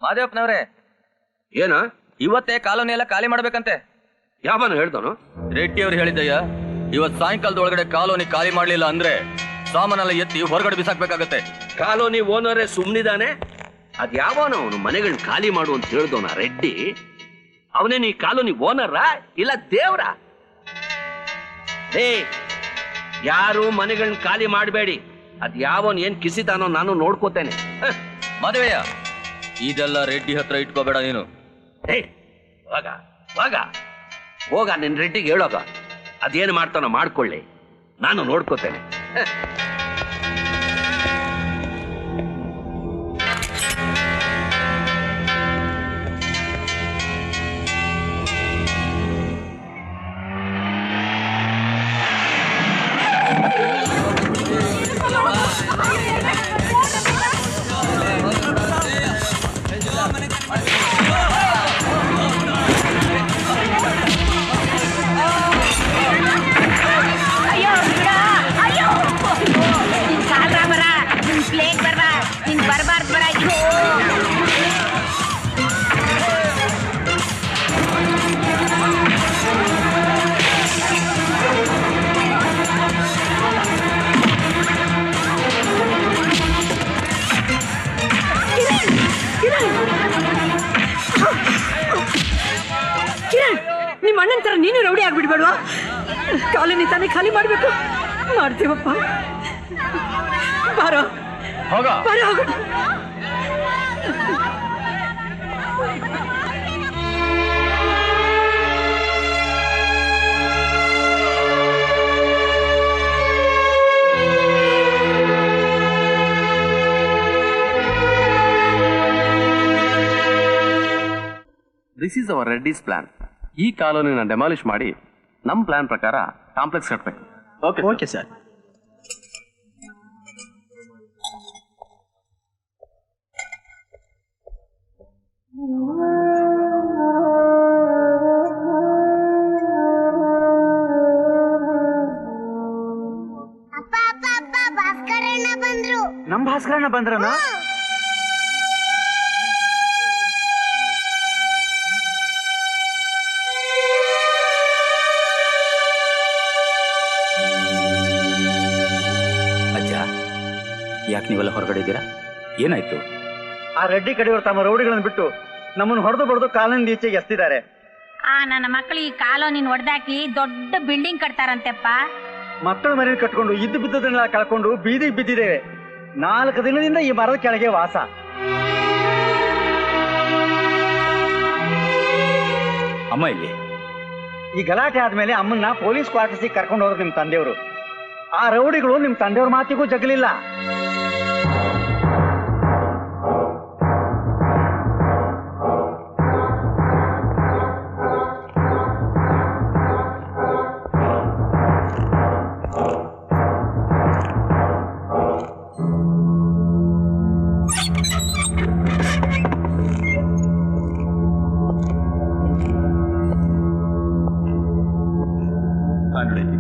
ಮಾದೇವಪ್ಪನವ್ರೆ, ಏನ ಇವತ್ತೇ ಕಾಲೋನಿ ಎಲ್ಲ ಖಾಲಿ ಮಾಡ್ಬೇಕಂತೆ. ಯಾವನು ಹೇಳ್ದವನು? ರೆಡ್ಡಿ ಅವ್ರು ಹೇಳಿದ್ದಯ್ಯ, ಇವತ್ ಸಾಯಂಕಾಲದ ಒಳಗಡೆ ಕಾಲೋನಿ ಖಾಲಿ ಮಾಡ್ಲಿಲ್ಲ ಅಂದ್ರೆ ಸಾಮಾನೆಲ್ಲ ಎತ್ತಿ ಹೊರಗಡೆ ಬಿಸಾಕ್ಬೇಕಾಗತ್ತೆ. ಕಾಲೋನಿ ಓನರೇ ಸುಮ್ನಿದಾನೆ. ಅದ್ ಯಾವನ ಅವನು ಮನೆಗಳನ್ನ ಖಾಲಿ ಮಾಡು ಅಂತ ಹೇಳ್ದವನ ರೆಡ್ಡಿ? ಅವನೇ ನೀ ಕಾಲೋನಿ ಓನರ ಇಲ್ಲ ದೇವ್ರ? ಯಾರು ಮನೆಗಳನ್ನ ಖಾಲಿ ಮಾಡಬೇಡಿ. ಅದ್ ಯಾವನ್ ಏನ್ ಕಿಸಿತಾನೋ ನಾನು ನೋಡ್ಕೋತೇನೆ. ಮದುವೆಯ ಇದೆಲ್ಲ ರೆಡ್ಡಿ ಹತ್ರ ಇಟ್ಕೋಬೇಡ ನೀನು. ಹೋಗ ನಿನ್ ರೆಡ್ಡಿಗೆ ಹೇಳೋಗ. ಅದೇನು ಮಾಡ್ತಾನೋ ಮಾಡ್ಕೊಳ್ಳಿ, ನಾನು ನೋಡ್ಕೋತೇನೆ. ನಿಮ್ಮ ಅಣ್ಣನ ತರ ನೀನು ರೌಡಿ ಆಗ್ಬಿಡ್ಬೇಡವಾ? ಕಾಲೋನಿ ತಾನೇ ಖಾಲಿ ಮಾಡ್ಬೇಕು. ಮಾಡ್ತೀವಪ್ಪ, ಬಾರೋ ಬಾರೋ. This is our Reddy's plan. ಈ ಕಾಲೋನಿನ ಡೆಮಾಲಿಷ್ ಮಾಡಿ ನಮ್ಮ ಪ್ಲಾನ್ ಪ್ರಕಾರ ಕಾಂಪ್ಲೆಕ್ಸ್ ಕಟ್ಟಬೇಕು. Okay sir. ನಮ್ ಭಾಸ್ಕರಣ್ಣ ಬಂದ್ರನ? ಯಾಕೆ ನೀವೆಲ್ಲ ಹೊರಗಡೆ ಇದ್ದೀರಾ? ಏನಾಯ್ತು? ಆ ರೆಡ್ಡಿ ಕಡೆಯವರು ತಮ್ಮ ರೌಡಿಗಳನ್ನು ಬಿಟ್ಟು ನಮ್ಮನ್ನು ಹೊಡೆದು ಬಡ್ದು ಕಾಲೋನಿ ಈಚೆಗೆ ಎಸ್ತಿದ್ದಾರೆ. ನನ್ನ ಮಕ್ಕಳು ಈ ಕಾಲೋನಿನ ಹೊಡೆದಾಕಿ ದೊಡ್ಡ ಬಿಲ್ಡಿಂಗ್ ಕಟ್ತಾರಂತೆಪ್ಪ. ಮಕ್ಕಳ ಮನೆ ಕಟ್ಕೊಂಡು ಇದ್ದು ಬಿದ್ದದನ್ನೆಲ್ಲ ಕಳ್ಕೊಂಡು ಬೀದಿಗೆ ಬಿದ್ದಿದ್ದೇವೆ. 4 ದಿನದಿಂದ ಈ ಮರದ ಕೆಳಗೆ ವಾಸ. ಅಮ್ಮ ಇಲ್ಲಿ? ಈ ಗಲಾಟೆ ಆದ್ಮೇಲೆ ಅಮ್ಮನ್ನ ಪೊಲೀಸ್ ಕ್ವಾರ್ಟರ್ಸಿಗೆ ಕರ್ಕೊಂಡು ಹೋದ್ರು ನಿಮ್ ತಂದೆಯವರು. ಆ ರೌಡಿಗಳು ನಿಮ್ ತಂದೆಯವ್ರ ಮಾತಿಗೂ ಜಗಲಿಲ್ಲ.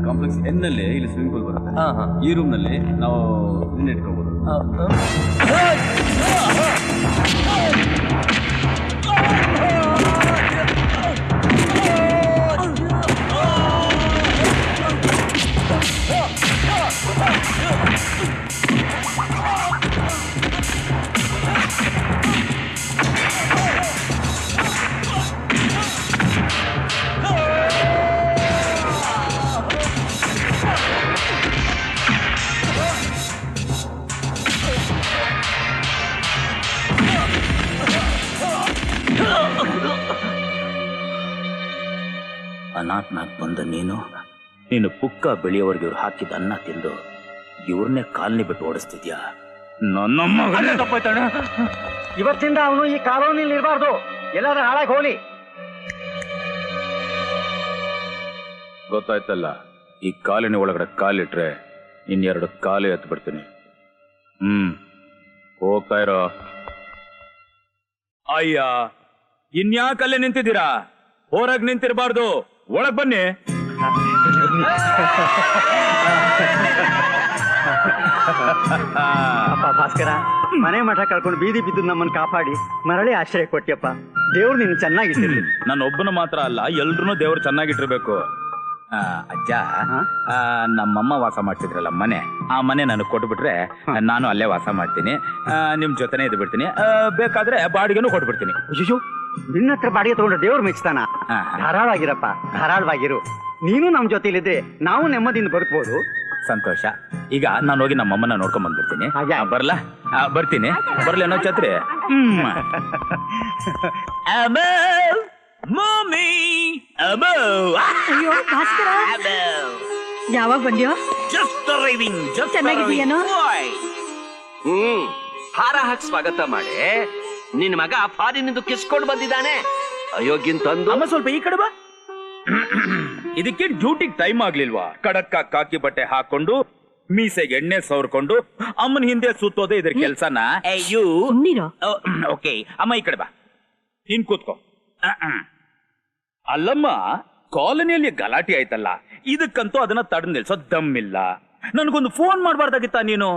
ಕಾಂಪ್ಲೆಕ್ಸ್ ಎನ್ ನಲ್ಲಿ ಇಲ್ಲಿ ಸ್ವಿಮ್ಮಿಂಗ್ ಪೂಲ್ ಬರುತ್ತೆ. ಈ ರೂಮ್ ನಲ್ಲಿ ನಾವು ನಿನ್ನೆ ಇಟ್ಕೋಬಹುದು. ಅನಾಥನಾಗ್ ಬಂದ ನೀನು ಪುಕ್ಕ ಬೆಳೆಯೋವರೆಗೆ ಇವ್ರು ಹಾಕಿದ ಅನ್ನ ತಿಂದು ಇವ್ರನ್ನೇ ಕಾಲನಿ ಬಿಟ್ಟು ಓಡಿಸ್ತಿದ್ಯಾ? ನನ್ನ ತಪ್ಪಾಯ್ತಾಣ. ಇವತ್ತಿಂದ ಅವನು ಈ ಕಾಲೋನಿಯಲ್ಲಿ ಇರಬಾರ್ದು. ಎಲ್ಲಾದ್ರೂ ಹಾಳಾಗಿ ಹೋಲಿ. ಗೊತ್ತಾಯ್ತಲ್ಲ, ಈ ಕಾಲಿನ ಒಳಗಡೆ ಕಾಲಿಟ್ರೆ ಇನ್ನೆರಡು ಕಾಲು ಎತ್ತು ಬಿಡ್ತೀನಿ. ಹೋಗ್ತಾ ಇರೋ. ಅಯ್ಯ, ಇನ್ಯಾಕಲ್ಲೇ ನಿಂತಿದ್ದೀರಾ? ಹೊರಗ್ ನಿಂತಿರಬಾರ್ದು, ಒಳಗ್ ಬನ್ನಿ. ಅಪ್ಪ ಭಾಸ್ಕರ, ಮನೆ ಮಠ ಕಳ್ಕೊಂಡು ಬೀದಿ ಬಿದ್ದು ನಮ್ಮನ್ನು ಕಾಪಾಡಿ ಮರಳಿ ಆಶ್ರಯ ಕೊಟ್ಟಿಯಪ್ಪ. ದೇವ್ರು ನಿನ್ನ ಚೆನ್ನಾಗಿಟ್ಟಿರ್ಲಿ. ನನ್ನ ಒಬ್ಬನ ಮಾತ್ರ ಅಲ್ಲ, ಎಲ್ರು ದೇವ್ರು ಚೆನ್ನಾಗಿಟ್ಟಿರ್ಬೇಕು. ಅಜ್ಜ, ನಮ್ಮಮ್ಮ ವಾಸ ಮಾಡ್ತಿದ್ರಲ್ಲ ಮನೆ, ಆ ಮನೆ ನನಗೆ ಕೊಟ್ಬಿಟ್ರೆ ನಾನು ಅಲ್ಲೇ ವಾಸ ಮಾಡ್ತೀನಿ. ನಿಮ್ ಜೊತೆನೆ ಇದ್ದು ಬಿಡ್ತೀನಿ. ಬೇಕಾದ್ರೆ ಬಾಡಿಗೆನೂ ಕೊಟ್ಬಿಡ್ತೀನಿ. ಅಯ್ಯೋ, ನಿನ್ನ ಹತ್ರ ಬಾಡಿಗೆ ತಗೊಂಡ್ರೆ ದೇವ್ರ ಮೆಚ್ತಾನ? ಧಾರಾಳವಾಗಿರಪ್ಪ, ಧಾರಾಳವಾಗಿರು. ನೀನು ನಮ್ ಜೊತೆಲಿದ್ರೆ ನಾವು ನೆಮ್ಮದಿಯಿಂದ ಬದುಕ್ಬೋದು. ಸಂತೋಷ. ಈಗ ನಾನು ಹೋಗಿ ನಮ್ಮಮ್ಮನ ನೋಡ್ಕೊಂಡ್ ಬಂದ್ಬಿಡ್ತೀನಿ. ಹಾಗೆ. ಬರ್ಲಾ? ಬರ್ತೀನಿ. ಬರ್ಲೇನೋ ಛತ್ರಿ? ಮಮ್ಮಿ, ಅಯ್ಯೋ ಭಾಸ್ಕರ, ಯಾವಾಗ ಬಂದ್ಯೋ? ಚೆನ್ನಾಗಿದೀಯೇನೋ? ಹಾರ ಹಾಕಿ ಸ್ವಾಗತ ಮಾಡಿ. ನಿನ್ ಮಗ ಫಾರಿನಿಂದ ಕಿಸ್ಕೊಂಡು ಬಂದಿದ್ದಾನೆ. ಅಯೋಗ್ಯನ್ ತಂದು ಅಮ್ಮ ಸ್ವಲ್ಪ ಈ ಕಡೆ ಬಾ. ಇದಕ್ಕೆ ಡ್ಯೂಟಿಗೆ ಟೈಮ್ ಆಗ್ಲಿಲ್ವಾ? ಕಡಕ್ಕ ಕಾಕಿ ಬಟ್ಟೆ ಹಾಕೊಂಡು ಮೀಸೆಗೆ ಎಣ್ಣೆ ಸವರ್ಕೊಂಡು ಅಮ್ಮನ ಹಿಂದೆ ಸುತ್ತೋದೆ ಇದ್ರ ಕೆಲ್ಸನ? ಓಕೆ ಅಮ್ಮ, ಈ ಕಡೆ ಬಾ. ನೀನ್ ಕೂತ್ಕೋ. ಅಲ್ಲಮ್ಮ, ಕಾಲೋನಿಯಲ್ಲಿ ಗಲಾಟೆ ಆಯ್ತಲ್ಲ, ಇದಕ್ಕಂತೂ ಅದನ್ನ ತಡೆದು ನಿಲ್ಸೋ ದಮ್ಮಿಲ್ಲ. ನನ್ಗೊಂದು ಫೋನ್ ಮಾಡ್ಬಾರ್ದಾಗಿತ್ತ ನೀನು?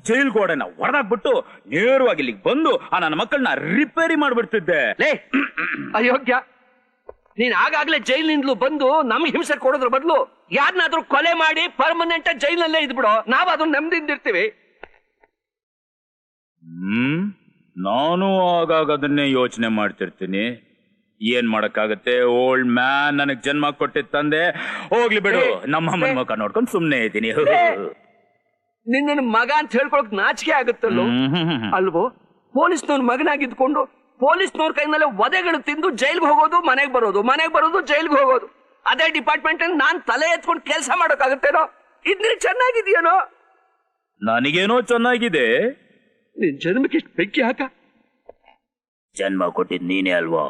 ಜೈಲ್ ಗೋಡೆನ ಹೊಡೆದಾಕ್ಬಿಟ್ಟು ನೇರವಾಗಿ ಇಲ್ಲಿಗೆ ಬಂದು ಆ ನನ್ನ ಮಕ್ಕಳನ್ನ ರಿಪೇರಿ ಮಾಡ್ಬಿಡ್ತಿದ್ದೆ. ಲೇ ಅಯೋಗ್ಯ, ನೀನ್ ಆಗಾಗ್ಲೇ ಜೈಲಿನಿಂದಲೂ ಬಂದು ನಮ್ಗೆ ಹಿಂಸೆ ಕೊಡೋದ್ರ ಬದಲು ಯಾರನ್ನಾದ್ರೂ ಕೊಲೆ ಮಾಡಿ ಪರ್ಮನೆಂಟ್ ಜೈಲಲ್ಲೇ ಇದ್ಬಿಡೋ. ನಾವ್ ಅದನ್ನ ನೆಮ್ಮದಿರ್ತೀವಿ. ನಾನು ಆಗಾಗ ಅದನ್ನೇ ಯೋಚನೆ ಮಾಡ್ತಿರ್ತೀನಿ. ಏನ್ ಮಾಡಕ್ಕಾಗತ್ತೆ? ಓಲ್ಡ್ ಮ್ಯಾನ್ ನನಗ್ ಜನ್ಮ ಕೊಟ್ಟಿದ್ ತಂದೆ. ಹೋಗ್ಲಿ ಬಿಡು, ನಮ್ಮ ಅಮ್ಮನ ಮುಖ ನೋಡ್ಕೊಂಡು ಸುಮ್ನೆ ಇದ್ದೀನಿ. ನಿನ್ನ ಮಗ ಅಂತ ಹೇಳ್ಕೊಳಕ್ ನಾಚಿಕೆ ಆಗುತ್ತಲ್ಲೋ ಅಲ್ವೋ? ಪೊಲೀಸ್ನವ್ರ ಮಗನಾಗಿದ್ಕೊಂಡು ಪೊಲೀಸ್ನವ್ರ ಕೈನಲ್ಲೇ ವಧೆಗಳು ತಿಂದು ಜೈಲ್ಗೆ ಹೋಗೋದು, ಮನೆಗೆ ಬರೋದು, ಮನೆಗೆ ಬರೋದು, ಜೈಲ್ಗೆ ಹೋಗೋದು. ಅದೇ ಡಿಪಾರ್ಟ್ಮೆಂಟ್ ನಾನ್ ತಲೆ ಎತ್ಕೊಂಡು ಕೆಲಸ ಮಾಡೋಕ್ಕಾಗತ್ತೇನೋ? ಇದ್ರೆ ಚೆನ್ನಾಗಿದೆಯೇನೋ? ನನಗೇನೋ ಚೆನ್ನಾಗಿದೆ. ನಿನ್ ಜನ್ಮಕ್ಕೆ ಇಷ್ಟು ಬೆಂಕಿ ಹಾಕ. ಜನ್ಮ ಕೊಟ್ಟಿದ್ ನೀನೇ ಅಲ್ವಾ?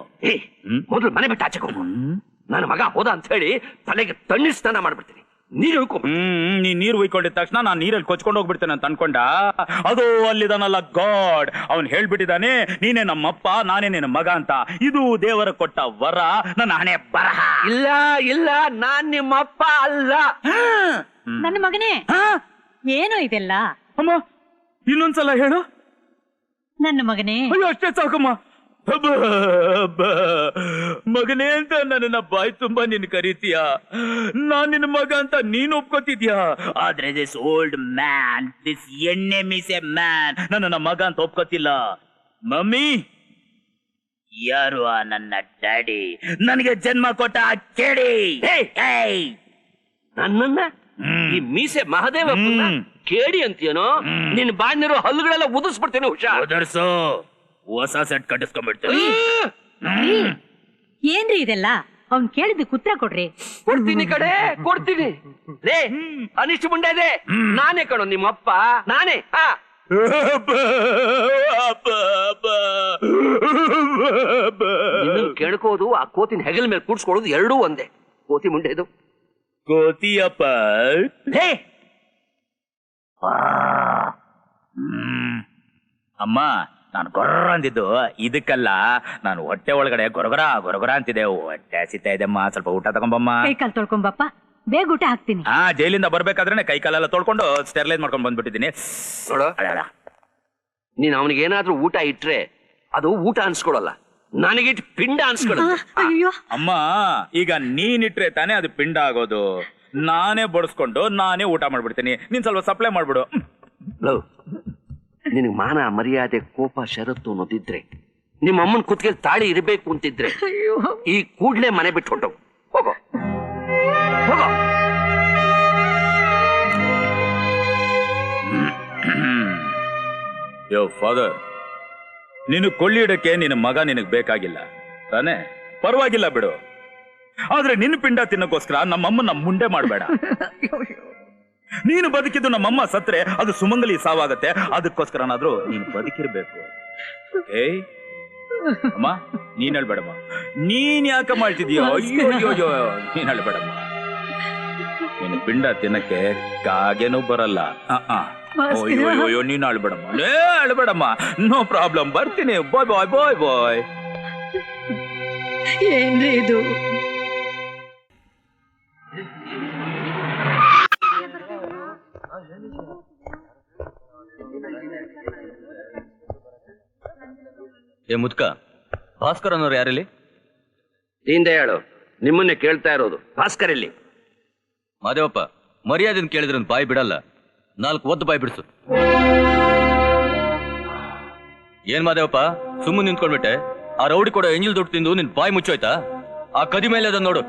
ಮೊದಲು ಮನೆ ಬಿಟ್ಟು ಆಚೆ ಹೋಗು. ನನ್ನ ಮಗ ಹೋದ ಅಂತ ಹೇಳಿ ತಲೆಗೆ ತಣ್ಣೀರ್ ಸ್ನಾನ ಮಾಡ್ಬಿಡ್ತೀನಿ. ನೀರು ಉಳ್ಕೊ. ನೀ ನೀರು ಉಯ್ಕೊಂಡಿದ ತಕ್ಷಣ ನಾನ್ ನೀರಲ್ಲಿ ಕೊಚ್ಕೊಂಡು ಹೋಗ್ಬಿಡ್ತೇನೆ ಅಂತ ಅನ್ಕೊಂಡ? ಅದು ಅಲ್ಲಿದಾನಲ್ಲ ಗಾಡ್, ಅವನ್ ಹೇಳ್ಬಿಟ್ಟಿದ್ದಾನೆ ನೀನೇ ನಮ್ಮಪ್ಪ, ನಾನೇ ನಿನ್ನ ಮಗ ಅಂತ. ಇದು ದೇವರ ಕೊಟ್ಟ ವರ, ನನ್ನ ಹಣೆ ಬರಹ. ಇಲ್ಲ ಇಲ್ಲ, ನಾನ್ ನಿಮ್ಮಪ್ಪ ಅಲ್ಲ. ನನ್ನ ಮಗನೇ, ಏನೋ ಇದೆಲ್ಲ? ಅಮ್ಮ ಇನ್ನೊಂದ್ಸಲ ಹೇಳು. ನನ್ನ ಮಗನೇ. ಅಯ್ಯೋ ಅಷ್ಟೇ ಸಾಕಮ್ಮ. ಮಗನೇ ಅಂತ ನನ್ನ ಬಾಯಿ ತುಂಬಾ ನಿನ್ ಕರೀತೀಯ. ನಾನ್ ನಿನ್ನ ಮಗ ಅಂತ ನೀನ್ ಒಪ್ಕೋತಿದ್ಯಾ? ಆದ್ರೆ ದಿಸ್ ಓಲ್ಡ್ ಮ್ಯಾನ್, ದಿಸ್ ಎಣ್ಣೆ ಮೀಸೆ ಮ್ಯಾನ್ ನನ್ನ ಮಗ ಅಂತ ಒಪ್ಕೋತಿಲ್ಲ. ಮಮ್ಮಿ, ಯಾರು ಆ ನನ್ನ ಡ್ಯಾಡಿ? ನನಗೆ ಜನ್ಮ ಕೊಟ್ಟ ಕೇಳಿ. ನನ್ನನ್ನ ಈ ಮೀಸೆ ಮಹದೇವ ಕೇಳಿ ಅಂತೀಯನೋ? ನಿನ್ ಬಾಯಿನಿರೋ ಹಲ್ಲುಗಳೆಲ್ಲ ಉದಿಸ್ಬಿಡ್ತೇನೆ. ಹುಷಾರ್. ಉದರ್ಸು, ಹೊಸ ಸೆಟ್ ಕಟ್ಟಿಸ್ಕೊಂಡ್ಬಿಡ್ತೇನೆ. ಏನ್ರಿ ಇದೆಲ್ಲ? ಅವ್ನ್ ಕೇಳಿದ ಉತ್ತರ ಕೊಡ್ರಿ. ಕೊಡ್ತೀನಿ ಕಡೆ, ಕೊಡ್ತೀನಿ. ಲೇ ಅನಿಷ್ಟ ಮುಂಡೆ ಇದೆ, ನಾನೇ ಕಣೋ ನಿಮ್ಮಪ್ಪ, ನಾನೇ. ಕೇಳ್ಕೋದು, ಆ ಕೋತಿನ ಹೆಗಲ್ ಮೇಲೆ ಕೂಡ್ಸ್ಕೊಳ್ಳೋದು ಎರಡೂ ಒಂದೇ. ಕೋತಿ ಮುಂಡೆ ಇದು. ಕೋತಿಯಪ್ಪ. ಅಮ್ಮ, ನಾನು ಗೊರ್ರ ಅಂದಿದ್ದು ಇದಕ್ಕಲ್ಲ. ನಾನು ಹೊಟ್ಟೆ ಒಳಗಡೆ ಗೊರಗೊರ ಗೊರಗೊರ ಅಂತಿದೆ. ಹೊಟ್ಟೆ ಹಸಿತಾ ಇದೆಮ್ಮ, ಸ್ವಲ್ಪ ಊಟ ತಗೊಂಬಮ್ಮ. ಕೈ ಕಾಲು ತೊಳ್ಕೊಂಬಪ್ಪ, ಬೇಗ ಊಟ ಹಾಕ್ತೀನಿ. ಜೈಲಿಂದ ಬರ್ಬೇಕಾದ್ರೆ ಕೈ ಕಾಲೆಲ್ಲ ತೊಳ್ಕೊಂಡು ಸ್ಟೆರ್ಲೈಸ್ ಮಾಡ್ಕೊಂಡು ಬಂದ್ಬಿಟ್ಟಿದ್ದೀನಿ. ನೋಡು, ನೀನ್ ಅವನಿಗೆ ಏನಾದ್ರೂ ಊಟ ಇಟ್ರೆ ಅದು ಊಟ ಅನ್ಸ್ಕೊಳಲ್ಲ, ನನಗಿಟ್ಟು ಪಿಂಡ ಅನ್ಸ್ಕೊಳಲ್ಲ. ಅಯ್ಯೋ ಅಮ್ಮ, ಈಗ ನೀನಿಟ್ರೆ ತಾನೇ ಅದು ಪಿಂಡ ಆಗೋದು. ನಾನೇ ಬಡಿಸ್ಕೊಂಡು ನಾನೇ ಊಟ ಮಾಡ್ಬಿಡ್ತೀನಿ. ನೀನ್ ಸ್ವಲ್ಪ ಸಪ್ಲೈ ಮಾಡ್ಬಿಡು. ನಿನಗೆ ಮಾನ ಮರ್ಯಾದೆ ಕೋಪ ಷರತ್ತು ಅನ್ನೋದಿದ್ರೆ, ನಿಮ್ಮ ಅಮ್ಮನ ಕುತ್ತಿಗೆ ತಾಳಿ ಇರಬೇಕು ಅಂತಿದ್ರೆ ಈ ಕೂಡ್ಲೆ ಮನೆ ಬಿಟ್ಟು ಹೊಂಟವು. ಹೋಗೋ ಹೋಗೋ. ಯೋ ಫಾದರ್, ನೀನು ಕೊಳ್ಳಿ ಇಡಕ್ಕೆ ನಿನ್ನ ಮಗ ನಿನಗ್ ಬೇಕಾಗಿಲ್ಲ ತಾನೇ? ಪರವಾಗಿಲ್ಲ ಬಿಡು. ಆದ್ರೆ ನಿನ್ನ ಪಿಂಡ ತಿನ್ನಕ್ಕೋಸ್ಕರ ನಮ್ಮಮ್ಮನ ಮುಂಡೆ ಮಾಡಬೇಡ. ನೀನು ಬದುಕಿದ್ದು ನಮ್ಮಮ್ಮ ಸತ್ರೆ ಅದು ಸುಮಂಗಲಿ ಸಾವಾಗತ್ತೆ. ಅದಕ್ಕೋಸ್ಕರನಾದ್ರೂ ನೀನು ಬದುಕಿರ್ಬೇಕು. ಏಯ್ ಅಮ್ಮ, ನೀನ್ ಹೇಳ್ಬೇಡಮ್ಮ. ನೀನ್ ಯಾಕೆ ಮಾಡ್ತಿದ್ಯೋ? ಅಯ್ಯೋ ಅಯ್ಯೋ, ನೀನ್ ಹೇಳ್ಬೇಡಮ್ಮ. ನೀನು ಪಿಂಡ ತಿನ್ನಕ್ಕೆ ಕಾಗೇನೂ ಬರಲ್ಲ. ಅಯ್ಯೋ ಅಯ್ಯೋ, ನೀನ್ ಅಳ್ಬೇಡಮ್ಮ, ಅಳ್ಬೇಡಮ್ಮ. ನೋ ಪ್ರಾಬ್ಲಮ್, ಬರ್ತೀನಿ. ಬಾಯ್ ಬಾಯ್ ಬಾಯ್ ಬಾಯ್. ಏನ್ರಿ ಇದು? ಏ ಮುದ್ಕ, ಭಾಸ್ಕರ್ ಅನ್ನೋರು ಯಾರಿಲ್ಲಿ? ಹಿಂದೆ ಹೇಳು, ನಿಮ್ಮನ್ನೇ ಕೇಳ್ತಾ ಇರೋದು. ಭಾಸ್ಕರ್ ಇಲ್ಲಿ? ಮಾದೇವಪ್ಪ, ಮರ್ಯಾದೆನ್ ಕೇಳಿದ್ರೆ ಬಾಯಿ ಬಿಡಲ್ಲ, 4 ಒದ್ದು ಬಾಯಿ ಬಿಡಿಸು. ಏನ್ ಮಾದೇವಪ್ಪ ಸುಮ್ಮನೆ ನಿಂತ್ಕೊಂಡ್ಬಿಟ್ಟೆ? ಆ ರೌಡಿ ಕೊಡೋ ಎಂಜಿಲ್ ದುಡ್ಡು ತಿಂದು ನಿನ್ ಬಾಯಿ ಮುಚ್ಚೋಯ್ತಾ? ಆ ಕದಿ ಮೇಲೆ ಅದನ್ನ ನೋಡು.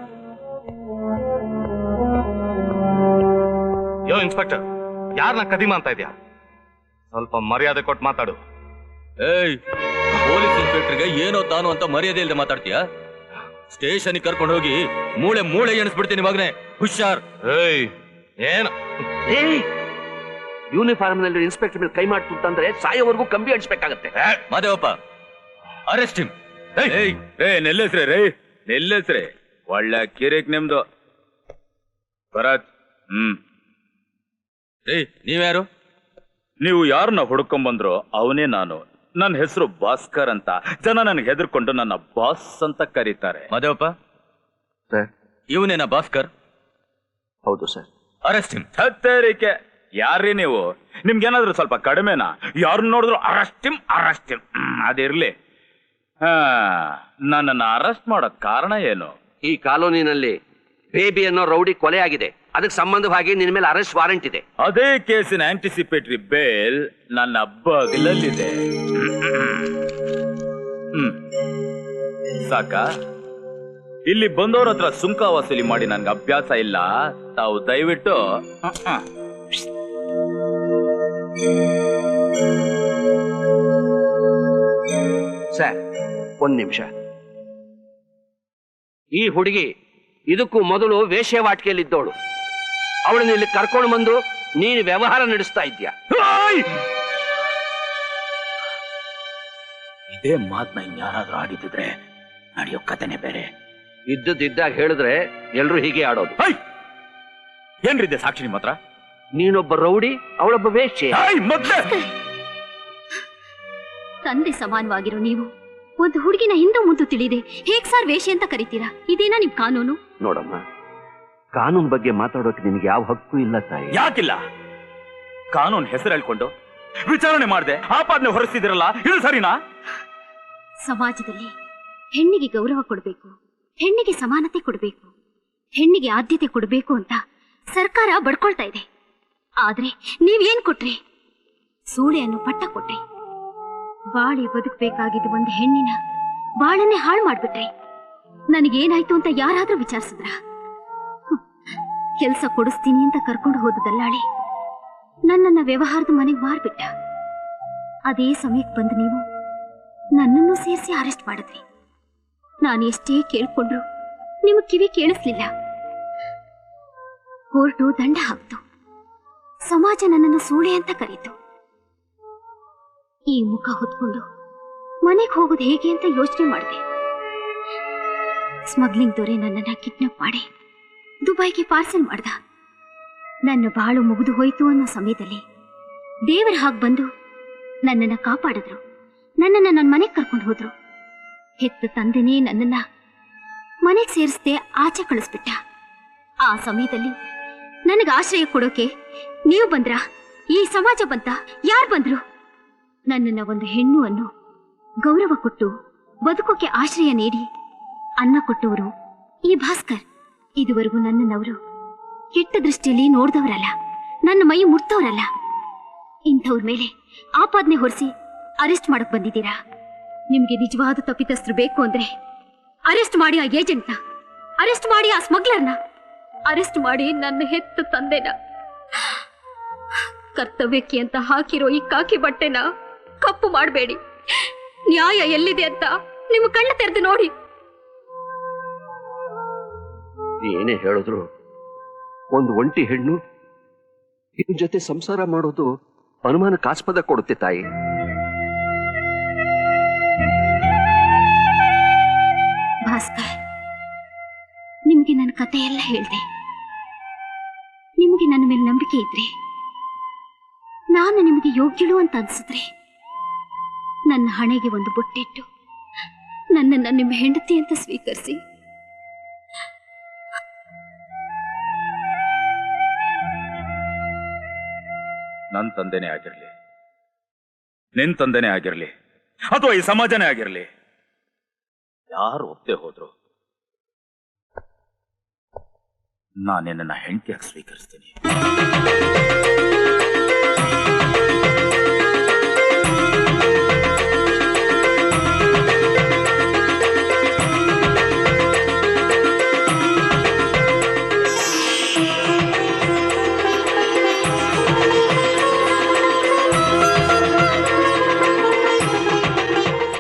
ಯೋ ಇನ್ಸ್ಪೆಕ್ಟರ್, ಯಾರನ್ನ ಕದಿಮ ಅಂತ ಇದ್ಯಾ? ಸ್ವಲ್ಪ ಮರ್ಯಾದೆ ಕೊಟ್ಟು ಮಾತಾಡು. ಏಯ್, ಪೊಲೀಸ್ ಇನ್ಸ್ಪೆಕ್ಟರ್ಗೆ ಏನೋ ತಾನು ಅಂತ ಮರ್ಯಾದೆ ಇಲ್ಲದೆ ಮಾತಾಡ್ತೀಯಾ? ಸ್ಟೇಷನ್ ಕರ್ಕೊಂಡು ಹೋಗಿ ಮೂಳೆ ಮೂಳೆ ಎಣಿಸ್ಬಿಡ್ತೀನಿ ಮಗನೇ, ಹುಷಾರ್. ಏಯ್, ಏನು ಯೂನಿಫಾರ್ಮ್ ನಲ್ಲಿ ಇನ್ಸ್ಪೆಕ್ಟರ್ ಮೇಲೆ ಕೈ ಮಾಡ್ತಂದ್ರೆ ಸಾಯೋವರೆಗೂ ಕಂಬಿ ಅಡಿಸ್ಬೇಕಾಗತ್ತೆ. Madevappa, arrest him. ನಿಲ್ಲಿಸ್ರಿ ರೇ, ನಿಲ್ಲಿಸ್ರಿ. ಒಳ್ಳೆ ಕಿರಿಕ್ ನಿಮ್ದು. ಭರತ್, ಏಯ್, ನೀವ್ಯಾರು? ನೀವು ಯಾರನ್ನ ಹುಡ್ಕೊಂಬಂದ್ರು ಅವನೇ ನಾನು. ನನ್ನ ಹೆಸರು ಭಾಸ್ಕರ್ ಅಂತ. ಜನ ನನಗೆ ಹೆದರ್ಕೊಂಡು ನನ್ನ ಬಾಸ್ ಅಂತ ಕರೀತಾರೆ. ಮಾದೇವಪ್ಪ, ಸರ್? ಇವನೇನಾ ಭಾಸ್ಕರ್? ಹೌದು ಸರ್. Arrest him. ಹತ್ತೇರಿಕೆ. ಯಾರ್ರೀ ನೀವು? ನಿಮ್ಗೇನಾದ್ರೂ ಸ್ವಲ್ಪ ಕಡಿಮೆನಾ? ಯಾರನ್ನ ನೋಡಿದ್ರು ಅರೆಸ್ಟ್ ಹಿಮ್. ಅದಿರ್ಲಿ. ನನ್ನನ್ನು ಅರೆಸ್ಟ್ ಮಾಡೋ ಕಾರಣ ಏನು? ಈ ಕಾಲೋನಿನಲ್ಲಿ ಬೇಬಿ ಅನ್ನೋ ರೌಡಿ ಕೊಲೆ ಆಗಿದೆ. ಅದಕ್ಕೆ ಸಂಬಂಧವಾಗಿ ನಿನ್ನ ಮೇಲೆ ಅರೆಸ್ಟ್ ವಾರೆಂಟ್ ಇದೆ. ಅದೇ ಕೇಸಿನ ಆಂಟಿಸಿಪೇಟರಿ ಬೇಲ್ ನನ್ನ ಬಗಲಲ್ಲಿದೆ. ಸಾಕ? ಇಲ್ಲಿ ಬಂದವ್ರ ಹತ್ರ ಸುಂಕ ವಸೂಲಿ ಮಾಡಿ ನನ್ಗೆ ಅಭ್ಯಾಸ ಇಲ್ಲ. ತಾವು ದಯವಿಟ್ಟು ಸರ್, 1 ನಿಮಿಷ. ಈ ಹುಡುಗಿ ಇದಕ್ಕೂ ಮೊದಲು ವೇಶ್ಯವಾಟಿಕೆಯಲ್ಲಿದ್ದವಳು. ಅವಳನ್ನ ಇಲ್ಲಿ ಕರ್ಕೊಂಡು ಬಂದು ನೀನು ವ್ಯವಹಾರ ನಡೆಸ್ತಾ ಇದ್ಯಾ? ಇದೇ ಮಾತನ್ನ ಇನ್ಯಾರಾದ್ರೂ ಆಡಿದ್ರೆ ನಡೆಯೋ ಕಥೆನೆ ಬೇರೆ. ಇದ್ದಾಗ ಹೇಳಿದ್ರೆ ಎಲ್ರು ಹೀಗೆ ಆಡೋದು. ಏನ್ರಿದೆ ಸಾಕ್ಷಿ ನಿಮ್ಮ ಹತ್ರ? ನೀನೊಬ್ಬ ರೌಡಿ, ಅವಳೊಬ್ಬ ವೇಶ್ಯೆ. ತಂದೆ ಸಮಾನವಾಗಿರೋ ನೀವು ಒಂದು ಹುಡುಗಿನ ಹಿಂದೆ ಮುಂದೆ ತಿಳಿದೆ ಹೇಗ್ ಸರ್ ವೇಷೆ ಅಂತ ಕರಿತೀರಾ? ಇದೇನಾ ನಿಮ್ ಕಾನೂನು? ನೋಡಮ್ಮ, ಕಾನೂನು ಬಗ್ಗೆ ಮಾತಾಡೋಕೆ ನಿನಗೆ ಯಾವ ಹಕ್ಕು ಇಲ್ಲ ತಾಯಿ. ಯಾಕಿಲ್ಲ? ಕಾನೂನು ಹೆಸರು ಹೇಳ್ಕೊಂಡು ವಿಚಾರಣೆ ಮಾಡದೆ ಆಪಾದನೆ ಹೊರಿಸಿದಿರಲ್ಲ, ಇದು ಸರಿನಾ? ಸಮಾಜದಲ್ಲಿ ಹೆಣ್ಣಿಗೆ ಗೌರವ ಕೊಡಬೇಕು, ಹೆಣ್ಣಿಗೆ ಸಮಾನತೆ ಕೊಡಬೇಕು, ಹೆಣ್ಣಿಗೆ ಆದ್ಯತೆ ಕೊಡಬೇಕು ಅಂತ ಸರ್ಕಾರ ಬಡ್ಕೊಳ್ತಾ ಇದೆ. ಆದ್ರೆ ನೀವೇನ್ ಕೊಟ್ರಿ? ಸೂಳೆ ಅನ್ನೋ ಪಟ್ಟ ಕೊಟ್ರಿ. ಬಾಳಿ ಬದುಕಬೇಕಾಗಿದ್ದು ಒಂದು ಹೆಣ್ಣಿನ ಬಾಳನ್ನೇ ಹಾಳು ಮಾಡ್ಬಿಟ್ರಿ. ನನಗೇನಾಯ್ತು ಅಂತ ಯಾರಾದ್ರೂ ವಿಚಾರಿಸಿದ್ರ? ಕೆಲ್ಸ ಕೊಡಿಸ್ತೀನಿ ಅಂತ ಕರ್ಕೊಂಡು ಹೋದ ದಲ್ಲಾಳಿ ನನ್ನನ್ನ ವ್ಯವಹಾರದ ಮನೆಗೆ ಮಾರ್ಬಿಟ್ಟ. ಅದೇ ಸಮಯಕ್ಕೆ ಬಂದು ನೀವು ನನ್ನನ್ನು ಸೇರಿಸಿ ಅರೆಸ್ಟ್ ಮಾಡಿದ್ರಿ. ನಾನು ಎಷ್ಟೇ ಕೇಳ್ಕೊಂಡ್ರು ನಿಮಗೆ ಕಿವಿ ಕೇಳಿಸ್ಲಿಲ್ಲ. ಕೋರ್ಟು ದಂಡ ಹಾಕ್ತು. ಸಮಾಜ ನನ್ನನ್ನು ಸೂಳೆ ಅಂತ ಕರೀತು. ಈ ಮುಖ ಹೊತ್ಕೊಂಡು ಮನೆಗೆ ಹೋಗೋದು ಹೇಗೆ ಅಂತ ಯೋಚನೆ ಮಾಡಿದೆ. ಸ್ಮಗ್ಲಿಂಗ್ ದೊರೆ ನನ್ನನ್ನ ಕಿಡ್ನಾಪ್ ಮಾಡಿ ದುಬೈಗೆ ಪಾರ್ಸಲ್ ಮಾಡ್ದ. ನನ್ನ ಬಾಳು ಮುಗಿದು ಹೋಯ್ತು ಅನ್ನೋ ಸಮಯದಲ್ಲಿ ದೇವರ ಹಾಗೆ ಬಂದು ನನ್ನನ್ನ ಕಾಪಾಡಿದ್ರು. ನನ್ನನ್ನ ನನ್ನ ಮನೆಗೆ ಕರ್ಕೊಂಡು ಹೋದ್ರು. ಹೆತ್ತ ತಂದೆನೇ ನನ್ನನ್ನ ಮನೆಗೆ ಸೇರಿಸದೆ ಆಚೆ ಕಳಿಸ್ಬಿಟ್ಟ. ಆ ಸಮಯದಲ್ಲಿ ನನಗೆ ಆಶ್ರಯ ಕೊಡೋಕೆ ನೀವು ಬಂದ್ರ? ಈ ಸಮಾಜ ಬಂತ? ಯಾರು ಬಂದ್ರು? ನನ್ನನ್ನ ಒಂದು ಹೆಣ್ಣು ಅನ್ನೋ ಗೌರವ ಕೊಟ್ಟು ಬದುಕೋಕೆ ಆಶ್ರಯ ನೀಡಿ ಅನ್ನ ಕೊಟ್ಟವರು ಈ ಭಾಸ್ಕರ್. ಇದುವರೆಗೂ ನನ್ನನ್ನವರು ಕೆಟ್ಟ ದೃಷ್ಟಿಯಲ್ಲಿ ನೋಡ್ದವರಲ್ಲ, ನನ್ನ ಮೈ ಮುಟ್ತವರಲ್ಲ. ಇಂಥವ್ರ ಮೇಲೆ ಆಪಾದನೆ ಹೊರಿಸಿ ಅರೆಸ್ಟ್ ಮಾಡಕ್ ಬಂದಿದ್ದೀರಾ. ನಿಮ್ಗೆ ನಿಜವಾದ ತಪ್ಪಿತಸ್ಥರು ಬೇಕು ಅಂದ್ರೆ ಅರೆಸ್ಟ್ ಮಾಡಿ ಆ ಏಜೆಂಟ್ನ, ಅರೆಸ್ಟ್ ಮಾಡಿ ಆ ಸ್ಮಗ್ಲರ್ನ, ಅರೆಸ್ಟ್ ಮಾಡಿ ನನ್ನ ಹೆತ್ತ ತಂದೆನ. ಕರ್ತವ್ಯಕ್ಕೆ ಅಂತ ಹಾಕಿರೋ ಈ ಕಾಕಿ ಬಟ್ಟೆನ ಕಪ್ಪು ಮಾಡಬೇಡಿ. ನ್ಯಾಯ ಎಲ್ಲಿದೆ ಅಂತ ನಿಮ್ಮ ಕಣ್ಣ ತೆರೆದು ನೋಡಿ. ಏನೇ ಹೇಳಿದ್ರು ಒಂದು ಒಂಟಿ ಹೆಣ್ಣು ಇವ್ರ ಜೊತೆ ಸಂಸಾರ ಮಾಡೋದು ಅನುಮಾನಕ್ಕಾಸ್ಪದ ಕೊಡುತ್ತೆ ತಾಯಿ. ಭಾಸ್ಕರ್, ನಿಮ್ಗೆ ನನ್ನ ಕತೆ ಎಲ್ಲ ಹೇಳ್ದೆ. ನಿಮಗೆ ನನ್ನ ಮೇಲೆ ನಂಬಿಕೆ ಇದ್ರೆ, ನಾನು ನಿಮಗೆ ಯೋಗ್ಯಳು ಅಂತ ಅನ್ಸಿದ್ರೆ ನನ್ನ ಹಣೆಗೆ ಒಂದು ಬೊಟ್ಟಿಟ್ಟು ನನ್ನನ್ನ ನಿಮ್ಮ ಹೆಂಡತಿ ಅಂತ ಸ್ವೀಕರಿಸಿ. ನನ್ನ ತಂದೆನೇ ಆಗಿರ್ಲಿ, ನಿನ್ ತಂದೆನೇ ಆಗಿರ್ಲಿ, ಅಥವಾ ಈ ಸಮಾಜನೇ ಆಗಿರ್ಲಿ, ಯಾರು ಒಪ್ಪದೆ ಹೋದ್ರು ನಾನೇನನ್ನ ಹೆಂಡತಿಯಾಗಿ ಸ್ವೀಕರಿಸ್ತೀನಿ.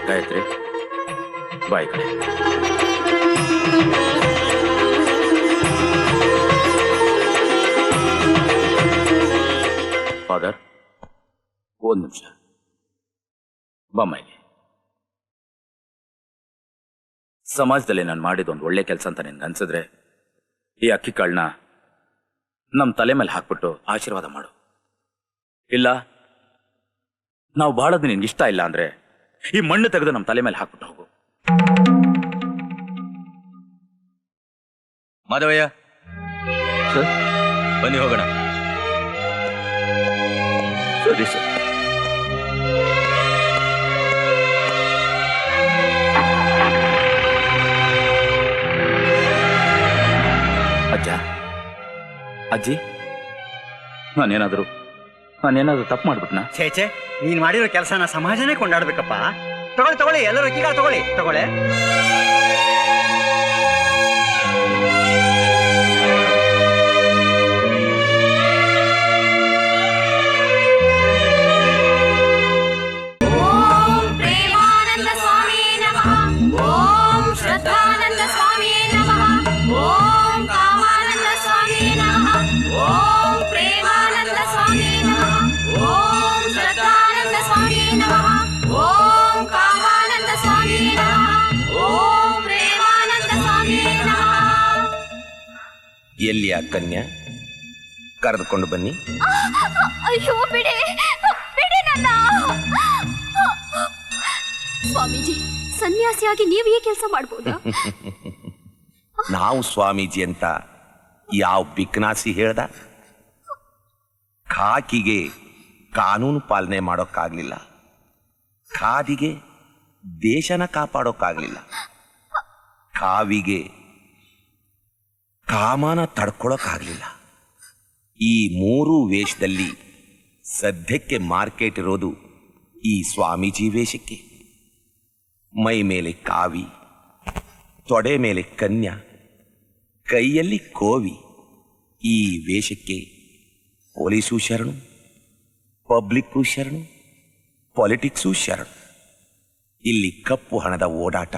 ಗಾಯತ್ರಿ, ಬಾಯ್ ಕಡೆ. ಫಾದರ್, ಒಂದು ನಿಮಿಷ ಬಮ್ಮಯ್ಯ. ಸಮಾಜದಲ್ಲಿ ನಾನು ಮಾಡಿದೊಂದು ಒಳ್ಳೆ ಕೆಲಸ ಅಂತ ನಿನ್ಗೆ ಅನ್ಸಿದ್ರೆ ಈ ಅಕ್ಕಿ ಕಾಳನ್ನ ನಮ್ಮ ತಲೆ ಮೇಲೆ ಹಾಕ್ಬಿಟ್ಟು ಆಶೀರ್ವಾದ ಮಾಡು. ಇಲ್ಲ, ನಾವು ಬಾಳೋದು ನಿನ್ಗೆ ಇಷ್ಟ ಇಲ್ಲ ಅಂದ್ರೆ ಈ ಮಣ್ಣು ತೆಗೆದು ನಮ್ಮ ತಲೆ ಮೇಲೆ ಹಾಕ್ಬಿಟ್ಟು ಹೋಗು. ಮಾಧವಯ್ಯ ಸರ್, ಬನ್ನಿ ಹೋಗೋಣ. ಸರಿ ಸರ್. ಅಜ್ಜ, ಅಜ್ಜಿ, ನಾನೇನಾದ್ರೂ ತಪ್ಪು ಮಾಡ್ಬಿಟ್ನಾ? ಛೇ, ನೀನ್ ಮಾಡಿರೋ ಕೆಲಸನ ಸಮಾಜನೇ ಕೊಂಡಾಡ್ಬೇಕಪ್ಪ. ತಗೊಳ್ಳಿ ಎಲ್ಲರೂ ಅಕ್ಕಿಗಾಳ ತಗೊಳ್ಳಿ. ಎಲ್ಲಿ ಆ ಕನ್ಯಾ? ಕರೆದುಕೊಂಡು ಬನ್ನಿ. ಅಯ್ಯೋ ಬಿಡಿ ನನ್ನ. ಸ್ವಾಮೀಜಿ, ಸನ್ಯಾಸಿಯಾಗಿ ನೀವು ಈ ಕೆಲಸ ಮಾಡ್ಬೋದಾ? ನಾವು ಸ್ವಾಮೀಜಿ ಅಂತ ಯಾವ ಬಿಕ್ನಾಸಿ ಹೇಳ್ದ? ಖಾಕಿಗೆ ಕಾನೂನು ಪಾಲನೆ ಮಾಡೋಕ್ಕಾಗ್ಲಿಲ್ಲ, ಖಾದಿಗೆ ದೇಶನ ಕಾಪಾಡೋಕ್ಕಾಗ್ಲಿಲ್ಲ, ಕಾವಿಗೆ ಕಾಮನ ತಡ್ಕೊಳಕ್ಕಾಗ್ಲಿಲ್ಲ. ಈ ಮೂರು ವೇಷದಲ್ಲಿ ಸದ್ಯಕ್ಕೆ ಮಾರ್ಕೆಟ್ ಇರೋದು ಈ ಸ್ವಾಮೀಜಿ ವೇಷಕ್ಕೆ. ಮೈ ಮೇಲೆ ಕಾವಿ, ತೊಡೆ ಮೇಲೆ ಕನ್ಯಾ, ಕೈಯಲ್ಲಿ ಕೋವಿ. ಈ ವೇಷಕ್ಕೆ ಪೊಲೀಸು ಶರಣು, ಪಬ್ಲಿಕ್ಕು ಶರಣು, ಪಾಲಿಟಿಕ್ಸು ಶರಣು. ಇಲ್ಲಿ ಕಪ್ಪು ಹಣದ ಓಡಾಟ,